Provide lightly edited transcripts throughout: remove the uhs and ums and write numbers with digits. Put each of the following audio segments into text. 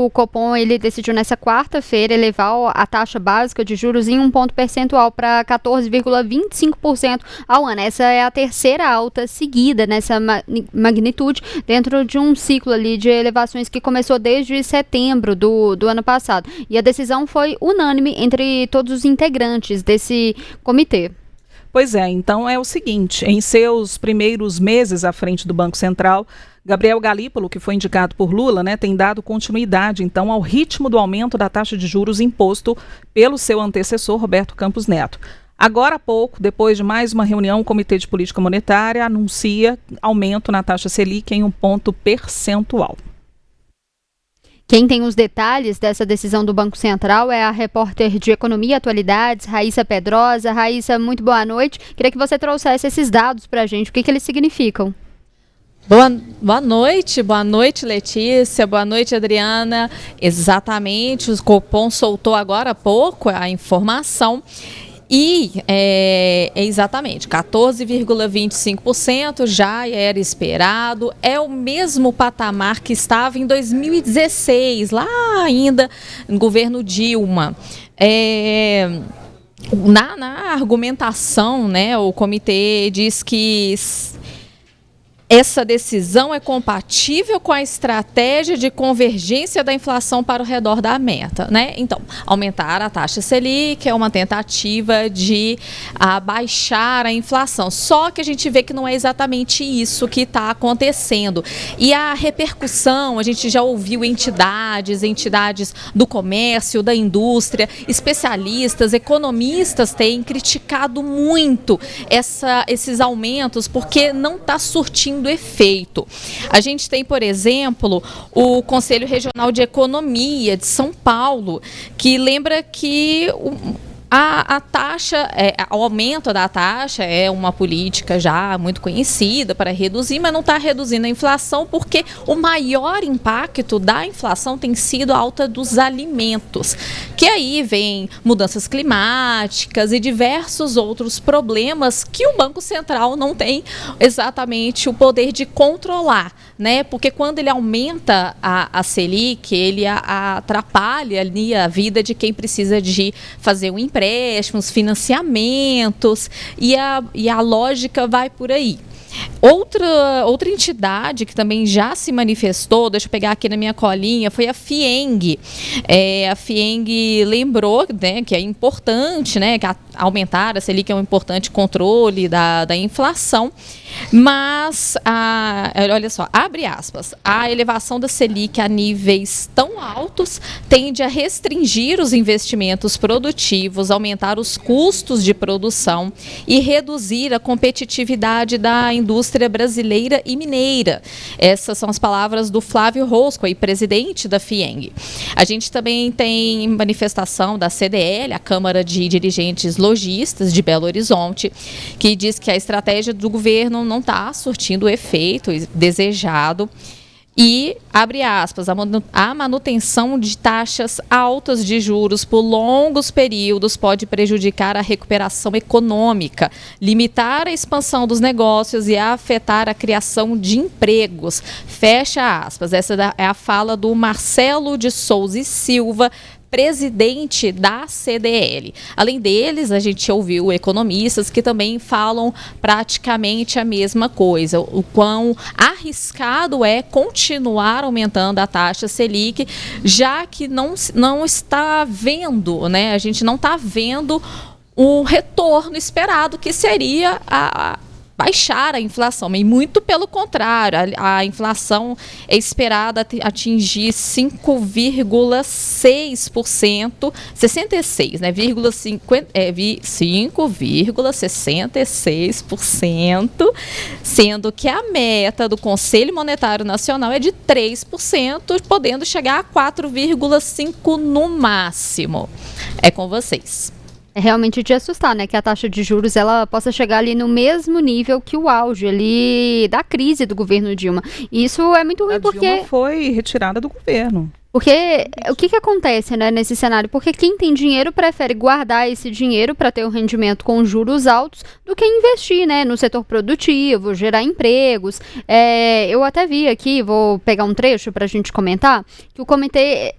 o Copom ele decidiu nessa quarta-feira elevar a taxa básica de juros em 1 ponto percentual para 14,25% ao ano. Essa é a terceira alta seguida nessa magnitude dentro de um ciclo ali de elevações que começou desde setembro do ano passado. E a decisão foi unânime entre todos os integrantes desse comitê. Pois é, então é o seguinte, em seus primeiros meses à frente do Banco Central, Gabriel Galípolo, que foi indicado por Lula, tem dado continuidade, então, ao ritmo do aumento da taxa de juros imposto pelo seu antecessor, Roberto Campos Neto. Agora há pouco, depois de mais uma reunião, o Comitê de Política Monetária anuncia aumento na taxa Selic em 1 ponto percentual. Quem tem os detalhes dessa decisão do Banco Central é a repórter de Economia e Atualidades, Raíssa Pedrosa. Raíssa, muito boa noite. Queria que você trouxesse esses dados para a gente, o que eles significam. Boa noite, Letícia, boa noite, Adriana. Exatamente, o Copom soltou agora há pouco a informação. E exatamente, 14,25% já era esperado, é o mesmo patamar que estava em 2016, lá ainda no governo Dilma. Na argumentação, o comitê diz que essa decisão é compatível com a estratégia de convergência da inflação para o redor da meta, Então, aumentar a taxa Selic é uma tentativa de abaixar a inflação. Só que a gente vê que não é exatamente isso que está acontecendo. E a repercussão, a gente já ouviu entidades do comércio, da indústria, especialistas, economistas têm criticado muito esses aumentos porque não está surtindo efeito. A gente tem, por exemplo, o Conselho Regional de Economia de São Paulo, que lembra que a taxa, o aumento da taxa é uma política já muito conhecida para reduzir, mas não está reduzindo a inflação porque o maior impacto da inflação tem sido a alta dos alimentos, que aí vem mudanças climáticas e diversos outros problemas que o Banco Central não tem exatamente o poder de controlar, Porque quando ele aumenta a Selic, ele atrapalha ali a vida de quem precisa de fazer um empréstimos, financiamentos, e a lógica vai por aí. Outra entidade que também já se manifestou, deixa eu pegar aqui na minha colinha, foi a FIENG. A FIENG lembrou que é importante, que aumentar a Selic é um importante controle da inflação, mas, olha só, abre aspas, a elevação da Selic a níveis tão altos tende a restringir os investimentos produtivos, aumentar os custos de produção e reduzir a competitividade da indústria brasileira e mineira. Essas são as palavras do Flávio Rosco, presidente da FIENG. A gente também tem manifestação da CDL, a Câmara de Dirigentes Lojistas de Belo Horizonte, que diz que a estratégia do governo não está surtindo o efeito desejado. E, abre aspas, a manutenção de taxas altas de juros por longos períodos pode prejudicar a recuperação econômica, limitar a expansão dos negócios e afetar a criação de empregos. Fecha aspas. Essa é a fala do Marcelo de Souza e Silva, presidente da CDL. Além deles, a gente ouviu economistas que também falam praticamente a mesma coisa. O quão arriscado é continuar aumentando a taxa Selic, já que não está vendo, a gente não está vendo o retorno esperado, que seria baixar a inflação, e muito pelo contrário, a inflação é esperada atingir 5,6%, 66, 5,66%, sendo que a meta do Conselho Monetário Nacional é de 3%, podendo chegar a 4,5% no máximo. É com vocês. É realmente de assustar, que a taxa de juros ela possa chegar ali no mesmo nível que o auge ali da crise do governo Dilma. Isso é muito ruim porque... A Dilma foi retirada do governo. Porque o que acontece, né, nesse cenário? Porque quem tem dinheiro prefere guardar esse dinheiro para ter um rendimento com juros altos do que investir, né, no setor produtivo, gerar empregos. Eu até vi aqui, vou pegar um trecho para a gente comentar, que o comitê,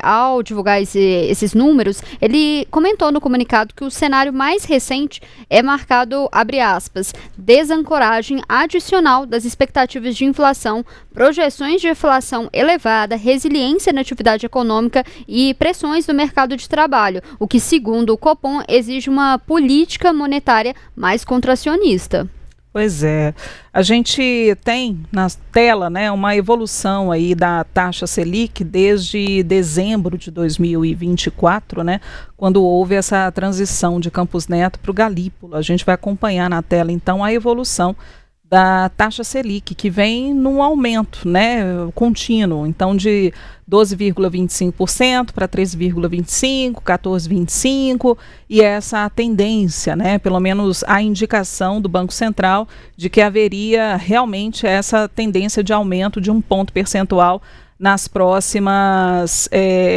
ao divulgar esses números, ele comentou no comunicado que o cenário mais recente é marcado, abre aspas, desancoragem adicional das expectativas de inflação, projeções de inflação elevada, resiliência na atividade econômica e pressões do mercado de trabalho, o que, segundo o Copom, exige uma política monetária mais contracionista. Pois é, a gente tem na tela, né, uma evolução aí da taxa Selic desde dezembro de 2024, né, quando houve essa transição de Campos Neto para o Galípolo. A gente vai acompanhar na tela então a evolução da taxa Selic, que vem num aumento, né, contínuo, então de 12,25% para 13,25%, 14,25%, e essa tendência, né, pelo menos a indicação do Banco Central de que haveria realmente essa tendência de aumento de 1 ponto percentual nas próximas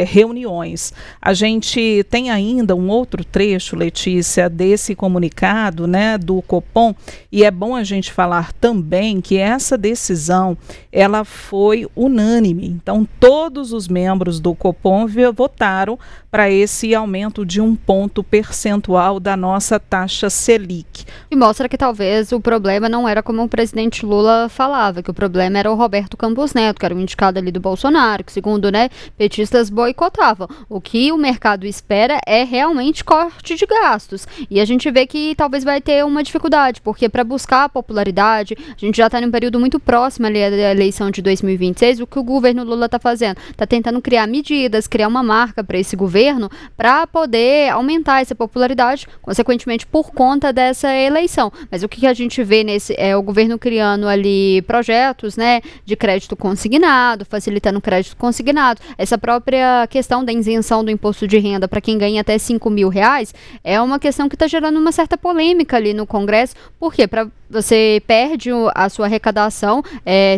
reuniões. A gente tem ainda um outro trecho, Letícia, desse comunicado, né, do Copom, e é bom a gente falar também que essa decisão, ela foi unânime. Então, todos os membros do Copom votaram para esse aumento de 1 ponto percentual da nossa taxa Selic. E mostra que talvez o problema não era como o presidente Lula falava, que o problema era o Roberto Campos Neto, que era o indicado ali do Bolsonaro, que segundo, né, petistas boicotavam. O que o mercado espera é realmente corte de gastos. E a gente vê que talvez vai ter uma dificuldade, porque para buscar a popularidade, a gente já está num período muito próximo ali da eleição de 2026, o que o governo Lula está fazendo? Está tentando criar medidas, criar uma marca para esse governo, para poder aumentar essa popularidade, consequentemente por conta dessa eleição. Mas o que a gente vê nesse o governo criando ali projetos, né, de crédito consignado, facilitando o crédito consignado. Essa própria questão da isenção do imposto de renda para quem ganha até R$5.000 é uma questão que está gerando uma certa polêmica ali no Congresso. Por quê? Você perde a sua arrecadação,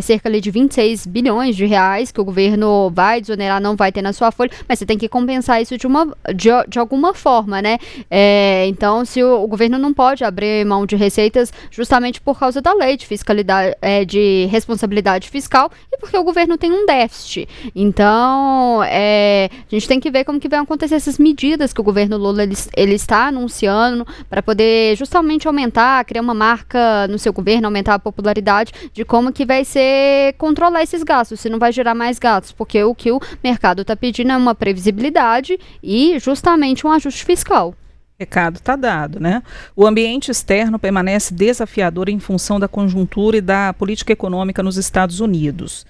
cerca ali de 26 bilhões de reais que o governo vai desonerar, não vai ter na sua folha, mas você tem que compensar isso de alguma forma, né? Então, se o governo não pode abrir mão de receitas justamente por causa da lei de fiscalidade, de responsabilidade fiscal e porque o governo tem um déficit. Então, a gente tem que ver como que vai acontecer essas medidas que o governo Lula ele está anunciando para poder justamente aumentar, criar uma marca no seu governo, aumentar a popularidade, de como que vai ser controlar esses gastos, se não vai gerar mais gastos, porque o que o mercado está pedindo é uma previsibilidade e justamente um ajuste fiscal. Recado está dado, né? O ambiente externo permanece desafiador em função da conjuntura e da política econômica nos Estados Unidos.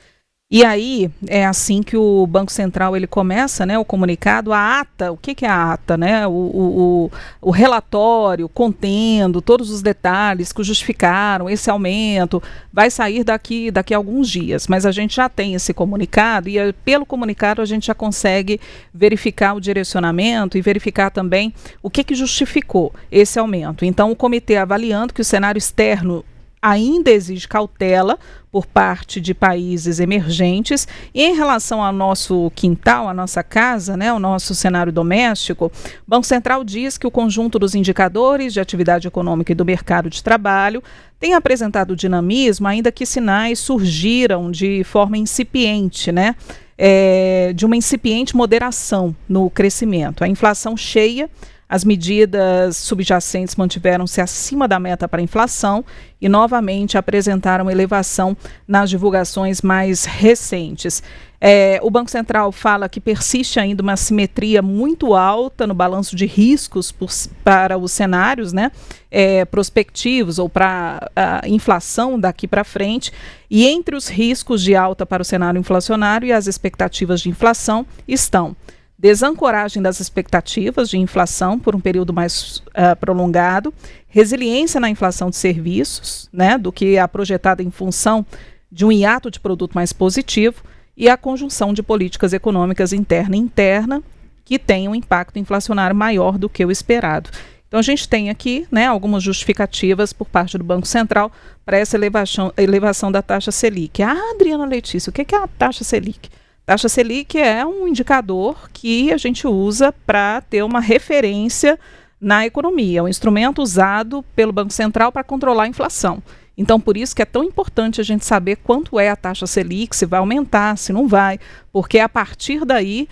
E aí, é assim que o Banco Central ele começa, né, o comunicado, a ata, o que é a ata, né? O relatório contendo todos os detalhes que justificaram esse aumento, vai sair daqui a alguns dias, mas a gente já tem esse comunicado e pelo comunicado a gente já consegue verificar o direcionamento e verificar também o que justificou esse aumento. Então, o comitê avaliando que o cenário externo ainda exige cautela por parte de países emergentes e em relação ao nosso quintal, à nossa casa, né, o nosso cenário doméstico, o Banco Central diz que o conjunto dos indicadores de atividade econômica e do mercado de trabalho tem apresentado dinamismo, ainda que sinais surgiram de forma incipiente, né, de uma incipiente moderação no crescimento. A inflação cheia, as medidas subjacentes mantiveram-se acima da meta para a inflação e novamente apresentaram elevação nas divulgações mais recentes. O Banco Central fala que persiste ainda uma assimetria muito alta no balanço de riscos para os cenários, né, prospectivos ou para a inflação daqui para frente. E entre os riscos de alta para o cenário inflacionário e as expectativas de inflação estão desancoragem das expectativas de inflação por um período mais prolongado, resiliência na inflação de serviços, né, do que a projetada em função de um hiato de produto mais positivo, e a conjunção de políticas econômicas interna e interna que tem um impacto inflacionário maior do que o esperado. Então a gente tem aqui, né, algumas justificativas por parte do Banco Central para essa elevação da taxa Selic. Adriana Letícia, o que é a taxa Selic? Taxa Selic é um indicador que a gente usa para ter uma referência na economia, é um instrumento usado pelo Banco Central para controlar a inflação. Então, por isso que é tão importante a gente saber quanto é a taxa Selic, se vai aumentar, se não vai, porque é a partir daí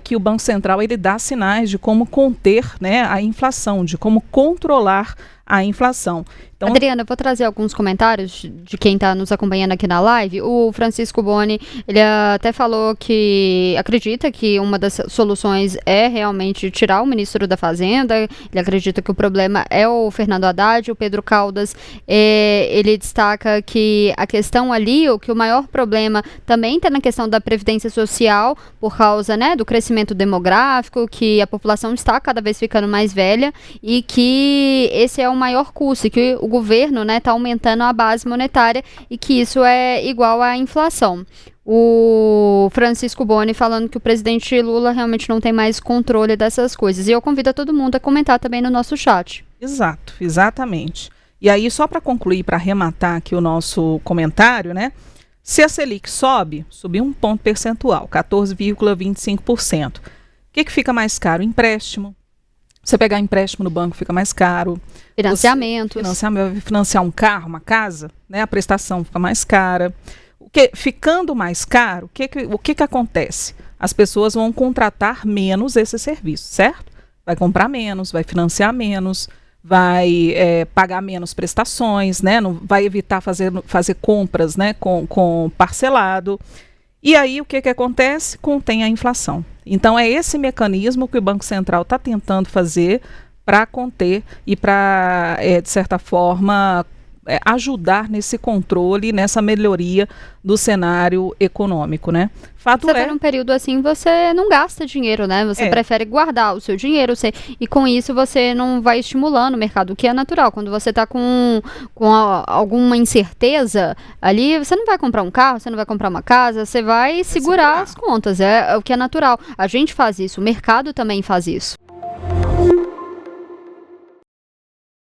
que o Banco Central ele dá sinais de como conter, né, a inflação, de como controlar a inflação. Então, Adriana, eu vou trazer alguns comentários de quem está nos acompanhando aqui na live. O Francisco Boni, ele até falou que acredita que uma das soluções é realmente tirar o ministro da Fazenda. Ele acredita que o problema é o Fernando Haddad. O Pedro Caldas, ele destaca que a questão ali, que o maior problema também está na questão da previdência social, por causa, né, do crescimento demográfico, que a população está cada vez ficando mais velha e que esse é o maior custo, e que o governo está aumentando a base monetária e que isso é igual à inflação. O Francisco Boni falando que o presidente Lula realmente não tem mais controle dessas coisas. E eu convido a todo mundo a comentar também no nosso chat. Exato, exatamente. E aí, só para concluir, para arrematar aqui o nosso comentário, né? Se a Selic subir um ponto percentual, 14,25%, o que fica mais caro? Empréstimo. Você pegar empréstimo no banco fica mais caro. Financiamentos. Financiar um carro, uma casa, né? A prestação fica mais cara. Ficando mais caro, o que acontece? As pessoas vão contratar menos esse serviço, certo? Vai comprar menos, vai financiar menos, vai pagar menos prestações, né? Não, vai evitar fazer compras, né, com parcelado. E aí o que acontece? Contém a inflação. Então é esse mecanismo que o Banco Central está tentando fazer para conter e para, de certa forma, ajudar nesse controle, nessa melhoria do cenário econômico, né? Fato você tá num período assim, você não gasta dinheiro, né? Você prefere guardar o seu dinheiro, e com isso você não vai estimulando o mercado, o que é natural. Quando você está com alguma incerteza ali, você não vai comprar um carro, você não vai comprar uma casa, você vai segurar as contas, é o que é natural. A gente faz isso, o mercado também faz isso.